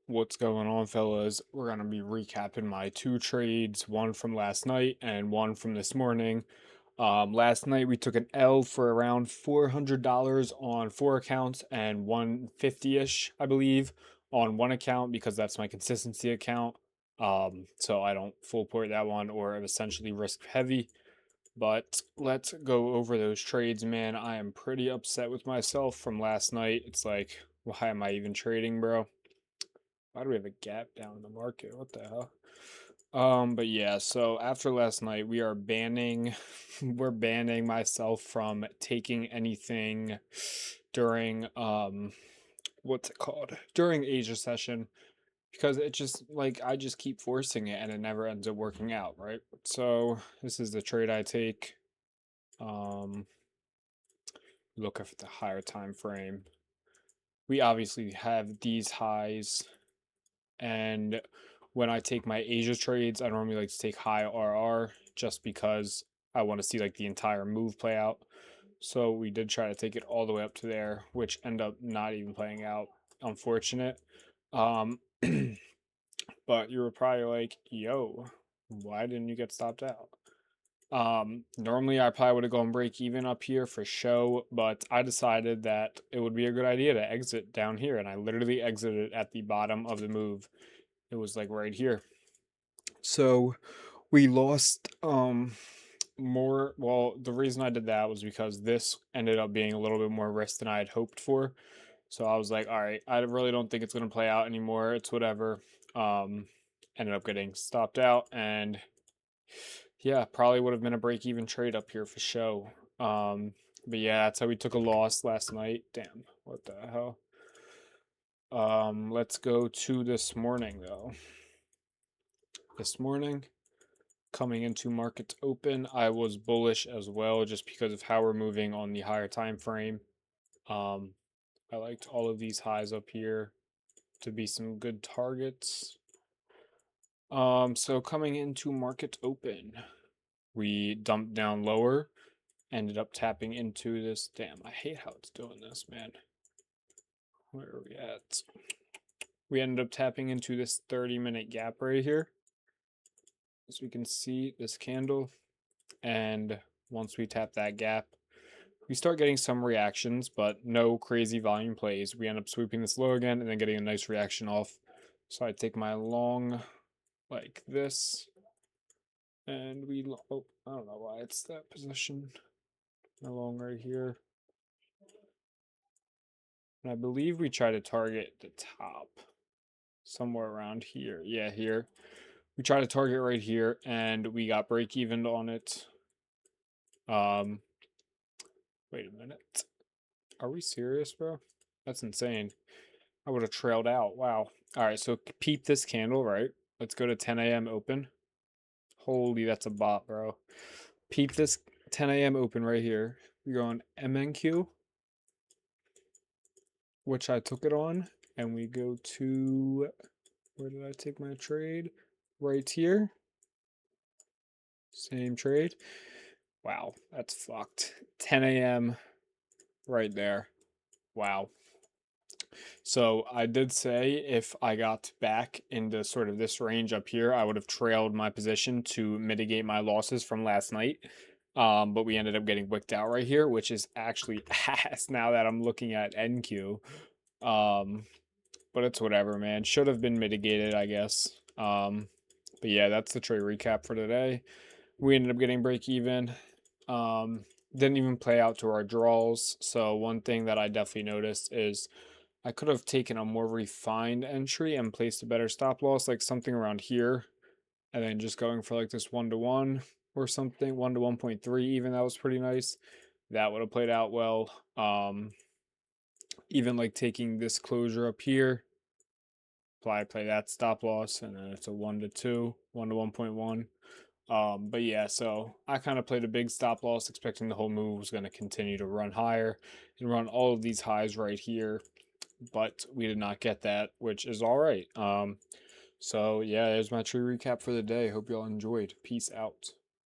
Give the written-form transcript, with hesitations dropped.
What's going on, fellas? We're going to be recapping my two trades, one from last night and one from this morning. Last night we took an L for around $400 on four accounts and 150-ish, I believe, on one account because that's my consistency account. So I don't full port that one or essentially risk heavy. But let's go over those trades, man. I am pretty upset with myself from last night. It's like, why am I even trading, bro? Why do we have a gap down in the market? What the hell? But yeah, so after last night, we are banning we're banning myself from taking anything during what's it called? During Asia session because it just like I just keep forcing it and it never ends up working out, right? So this is the trade I take. Um Look at the higher time frame. We obviously have these highs. And when I take my Asia trades, I normally like to take high RR just because I want to see like the entire move play out. So we did try to take it all the way up to there, which end up not even playing out. Unfortunate. Um, but you were probably like, yo, why didn't you get stopped out? Normally I probably would have gone break even up here for show, but I decided that it would be a good idea to exit down here, and I literally exited at the bottom of the move. It was like right here. So we lost more. Well, the reason I did that was because this ended up being a little bit more risk than I had hoped for. So I was like, all right, I really don't think it's gonna play out anymore. It's whatever. Um Ended up getting stopped out, and yeah, probably would have been a break even trade up here for show. But yeah, that's how we took a loss last night. Damn, what the hell? Let's go to this morning though. This morning, coming into markets open, I was bullish as well just because of how we're moving on the higher time frame. Um, I liked all of these highs up here to be some good targets. So coming into market open, we dumped down lower, ended up tapping into this. Damn, I hate how it's doing this, man. Where are we at? We ended up tapping into this 30-minute gap right here. As we can see, this candle. And once we tap that gap, we start getting some reactions, but no crazy volume plays. We end up sweeping this low again and then getting a nice reaction off. So I take my long like this, and oh, I don't know why it's that position. My long right here. And I believe we try to target the top somewhere around here. Yeah, here. We try to target right here, and we got break even on it. Wait a minute. Are we serious, bro? That's insane. I would have trailed out. Wow. All right, so peep this candle, right? Let's go to 10 a.m. open. Holy, that's a bot, bro. Peep this 10 a.m. open right here. We go on MNQ, which I took it on, and we go to, where did I take my trade? Right here. Same trade. Wow, that's fucked. 10 a.m. right there. Wow. So I did say if I got back into sort of this range up here, I would have trailed my position to mitigate my losses from last night. But we ended up getting wicked out right here, which is actually ass now that I'm looking at NQ. Um, but it's whatever, man. Should have been mitigated, I guess. But yeah, that's the trade recap for today. We ended up getting break even. Um, didn't even play out to our draws. So one thing that I definitely noticed is I could have taken a more refined entry and placed a better stop loss, like something around here, and then just going for like this 1-to-1 or something, 1 to 1.3 even. That was pretty nice. That would have played out well. Even like taking this closure up here, play that stop loss, and then it's a 1-to-2, 1 to 1.1. But yeah, so I kind of played a big stop loss, expecting the whole move was going to continue to run higher and run all of these highs right here, but we did not get that, which is all right. So yeah, there's my true recap for the day. Hope y'all enjoyed. Peace out.